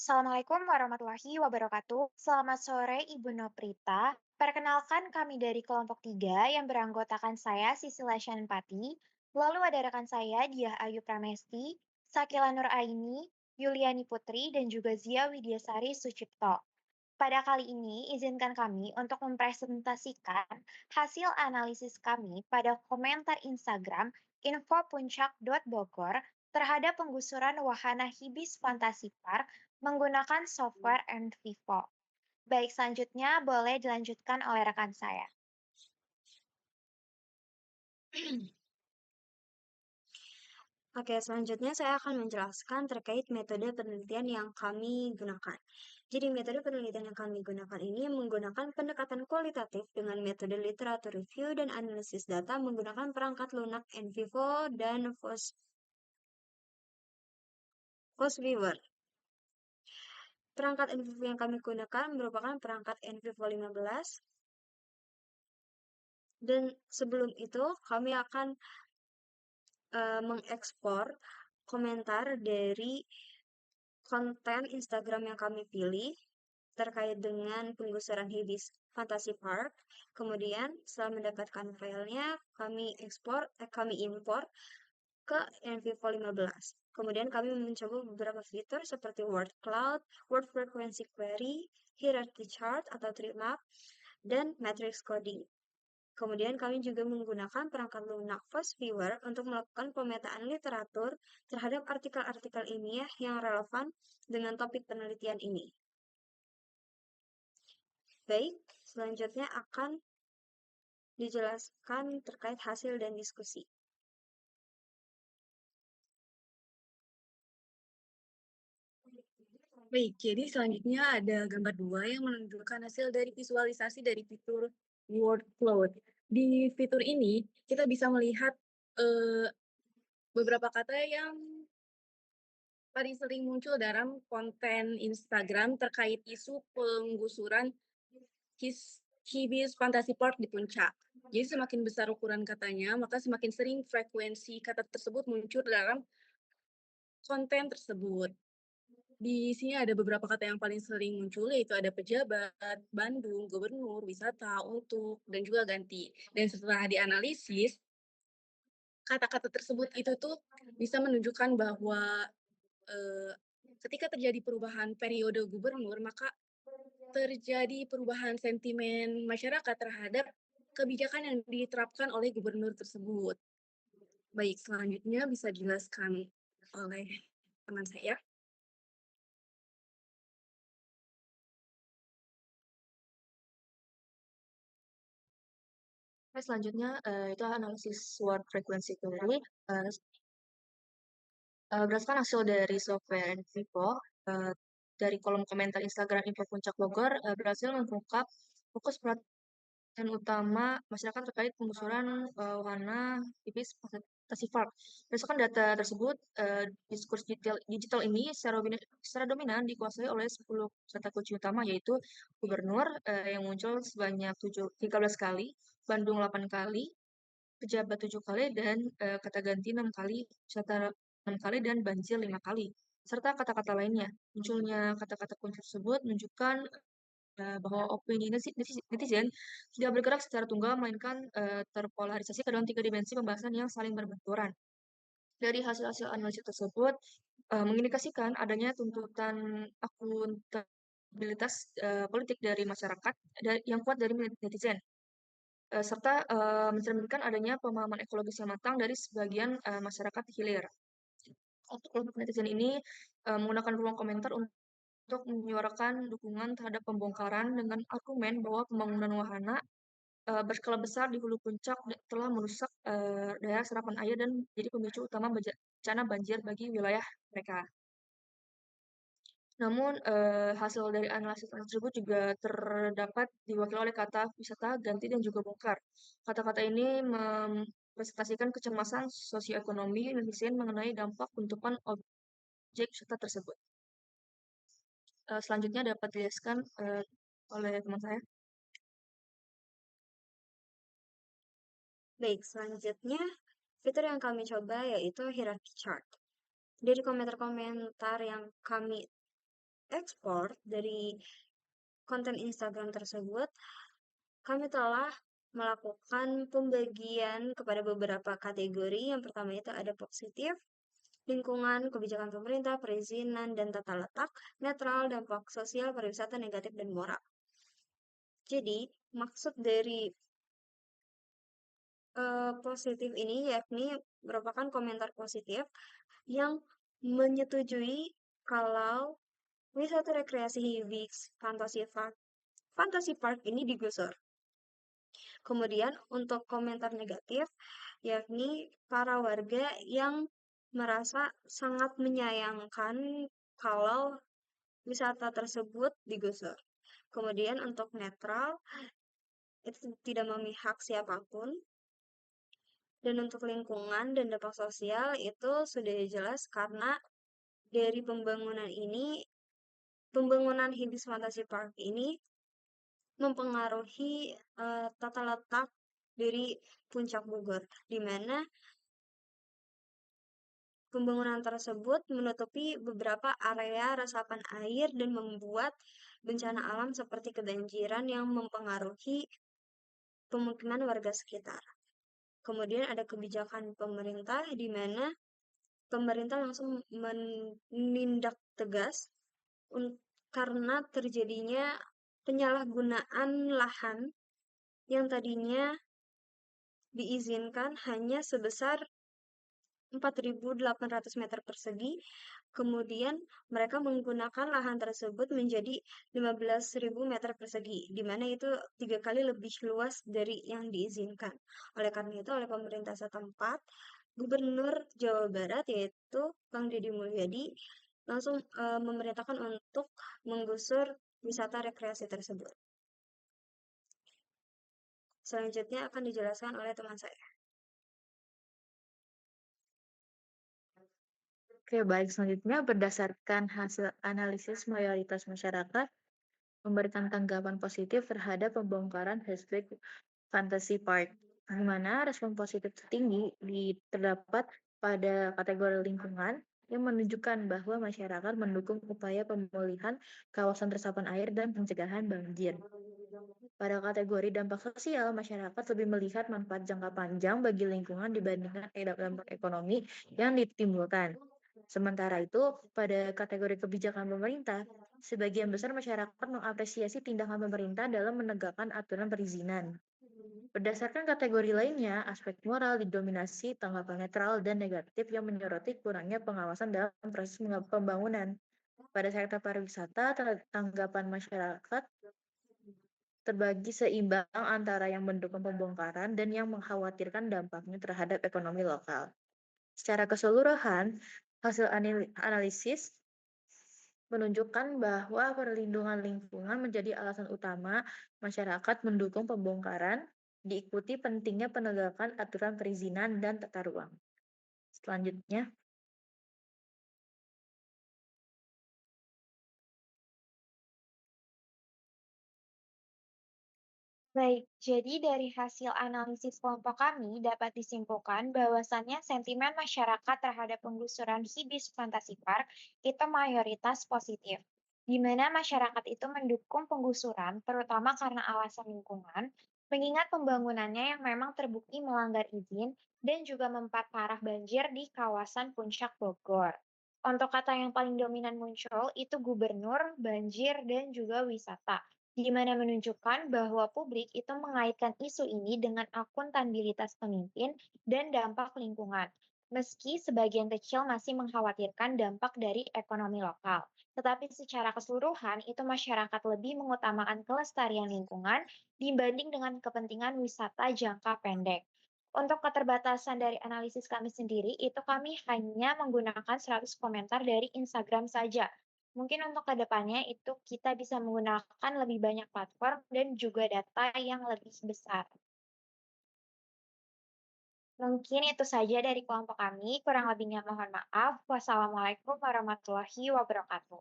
Assalamualaikum warahmatullahi wabarakatuh. Selamat sore Ibu Noprita. Perkenalkan kami dari kelompok 3 yang beranggotakan saya Sisila Syanpati, lalu ada rekan saya Diah Ayu Pramesti, Sakila Nur Aini, Yuliani Putri, dan juga Zia Widyasari Sucipto. Pada kali ini, izinkan kami untuk mempresentasikan hasil analisis kami pada komentar Instagram info.puncak.bogor terhadap penggusuran wahana Hibis Fantasy Park menggunakan software Vivo. Baik, selanjutnya boleh dilanjutkan oleh rekan saya. Oke, selanjutnya saya akan menjelaskan terkait metode penelitian yang kami gunakan. Jadi, metode penelitian yang kami gunakan ini menggunakan pendekatan kualitatif dengan metode literatur review dan analisis data menggunakan perangkat lunak NVivo dan FOSS-Viewer. Perangkat NVivo yang kami gunakan merupakan perangkat NVivo 15. Dan sebelum itu, kami akan mengekspor komentar dari konten Instagram yang kami pilih terkait dengan penggusuran Hibis Fantasy Park. Kemudian setelah mendapatkan filenya, kami impor ke NVivo 15. Kemudian kami mencoba beberapa fitur seperti word cloud, word frequency query, hierarchy chart atau tree map, dan matrix coding. Kemudian kami juga menggunakan perangkat lunak Fast Viewer untuk melakukan pemetaan literatur terhadap artikel-artikel ilmiah yang relevan dengan topik penelitian ini. Baik, selanjutnya akan dijelaskan terkait hasil dan diskusi. Baik, jadi selanjutnya ada gambar 2 yang menunjukkan hasil dari visualisasi dari fitur Wordcloud. Di fitur ini, kita bisa melihat beberapa kata yang paling sering muncul dalam konten Instagram terkait isu penggusuran Hibis Fantasy Park di Puncak. Jadi semakin besar ukuran katanya, maka semakin sering frekuensi kata tersebut muncul dalam konten tersebut. Di sini ada beberapa kata yang paling sering muncul, yaitu ada pejabat, Bandung, gubernur, wisata, untuk, dan juga ganti. Dan setelah dianalisis, kata-kata tersebut itu tuh bisa menunjukkan bahwa ketika terjadi perubahan periode gubernur, maka terjadi perubahan sentimen masyarakat terhadap kebijakan yang diterapkan oleh gubernur tersebut. Baik, selanjutnya bisa dijelaskan oleh teman saya. Selanjutnya itu analisis word frequency query. Berdasarkan hasil dari software Vivo, dari kolom komentar Instagram Info Puncak Bogor berhasil mengungkap fokus perhatian utama masyarakat terkait penggusuran wahana Ibis Fantasy Park. Berdasarkan data tersebut, diskurs digital ini secara dominan dikuasai oleh 10 kata kunci utama, yaitu gubernur yang muncul sebanyak 13 kali, Bandung 8 kali, pejabat 7 kali, dan kata ganti 6 kali, wisata 6 kali, dan banjir 5 kali, serta kata-kata lainnya. Munculnya kata-kata kunci tersebut menunjukkan bahwa opini netizen tidak bergerak secara tunggal, melainkan terpolarisasi ke dalam 3 dimensi pembahasan yang saling berbenturan. Dari hasil-hasil analisis tersebut, mengindikasikan adanya tuntutan akuntabilitas politik dari masyarakat yang kuat dari netizen, serta mencerminkan adanya pemahaman ekologis yang matang dari sebagian masyarakat hilir. Untuk kelompok netizen ini menggunakan ruang komentar untuk menyuarakan dukungan terhadap pembongkaran dengan argumen bahwa pembangunan wahana berskala besar di hulu puncak telah merusak daerah serapan air dan jadi pemicu utama bencana banjir bagi wilayah mereka. Namun, hasil dari analisis tersebut juga terdapat diwakili oleh kata wisata, ganti, dan juga bongkar. Kata-kata ini mempresentasikan kecemasan sosioekonomi netizen mengenai dampak bentukan objek wisata tersebut. Selanjutnya dapat dijelaskan oleh teman saya. Baik, selanjutnya fitur yang kami coba yaitu hierarchy chart. Dari komentar-komentar yang kami ekspor dari konten Instagram tersebut, kami telah melakukan pembagian kepada beberapa kategori. Yang pertama itu ada positif, lingkungan, kebijakan pemerintah, perizinan, dan tata letak, netral, dampak sosial, pariwisata, negatif, dan moral. Jadi, maksud dari positif ini yakni merupakan komentar positif yang menyetujui kalau wisata rekreasi Hibis Fantasy Park ini digusur. Kemudian untuk komentar negatif, yakni para warga yang merasa sangat menyayangkan kalau wisata tersebut digusur. Kemudian untuk netral, itu tidak memihak siapapun. Dan untuk lingkungan dan dampak sosial itu sudah jelas karena dari pembangunan Hibis Fantasy Park ini mempengaruhi tata letak dari Puncak Bogor, di mana pembangunan tersebut menutupi beberapa area resapan air dan membuat bencana alam seperti kebanjiran yang mempengaruhi pemukiman warga sekitar. Kemudian ada kebijakan pemerintah di mana pemerintah langsung menindak tegas karena terjadinya penyalahgunaan lahan yang tadinya diizinkan hanya sebesar 4.800 meter persegi, kemudian mereka menggunakan lahan tersebut menjadi 15.000 meter persegi, di mana itu 3 kali lebih luas dari yang diizinkan. Oleh karena itu, oleh pemerintah setempat, Gubernur Jawa Barat yaitu Kang Deddy Mulyadi langsung memerintahkan untuk menggusur wisata rekreasi tersebut. Selanjutnya akan dijelaskan oleh teman saya. Oke, baik. Selanjutnya, berdasarkan hasil analisis mayoritas masyarakat memberikan tanggapan positif terhadap pembongkaran hashtag Fantasy Park, di mana respon positif tertinggi terdapat pada kategori lingkungan yang menunjukkan bahwa masyarakat mendukung upaya pemulihan kawasan resapan air dan pencegahan banjir. Pada kategori dampak sosial, masyarakat lebih melihat manfaat jangka panjang bagi lingkungan dibandingkan dampak ekonomi yang ditimbulkan. Sementara itu, pada kategori kebijakan pemerintah, sebagian besar masyarakat mengapresiasi tindakan pemerintah dalam menegakkan aturan perizinan. Berdasarkan kategori lainnya, aspek moral didominasi tanggapan netral dan negatif yang menyoroti kurangnya pengawasan dalam proses pembangunan. Pada sektor pariwisata, tanggapan masyarakat terbagi seimbang antara yang mendukung pembongkaran dan yang mengkhawatirkan dampaknya terhadap ekonomi lokal. Secara keseluruhan, hasil analisis menunjukkan bahwa perlindungan lingkungan menjadi alasan utama masyarakat mendukung pembongkaran, diikuti pentingnya penegakan aturan perizinan dan tata ruang. Selanjutnya, Baik, jadi dari hasil analisis kelompok kami dapat disimpulkan bahwasannya sentimen masyarakat terhadap penggusuran Hibis Fantasy Park itu mayoritas positif, di mana masyarakat itu mendukung penggusuran terutama karena alasan lingkungan, mengingat pembangunannya yang memang terbukti melanggar izin dan juga memperparah banjir di kawasan Puncak Bogor. Untuk kata yang paling dominan muncul itu gubernur, banjir, dan juga wisata di mana menunjukkan bahwa publik itu mengaitkan isu ini dengan akuntabilitas pemimpin dan dampak lingkungan. Meski sebagian kecil masih mengkhawatirkan dampak dari ekonomi lokal, tetapi secara keseluruhan itu masyarakat lebih mengutamakan kelestarian lingkungan dibanding dengan kepentingan wisata jangka pendek. Untuk keterbatasan dari analisis kami sendiri, itu kami hanya menggunakan 100 komentar dari Instagram saja. Mungkin untuk kedepannya itu kita bisa menggunakan lebih banyak platform dan juga data yang lebih besar. Mungkin itu saja dari kelompok kami, kurang lebihnya mohon maaf. Wassalamualaikum warahmatullahi wabarakatuh.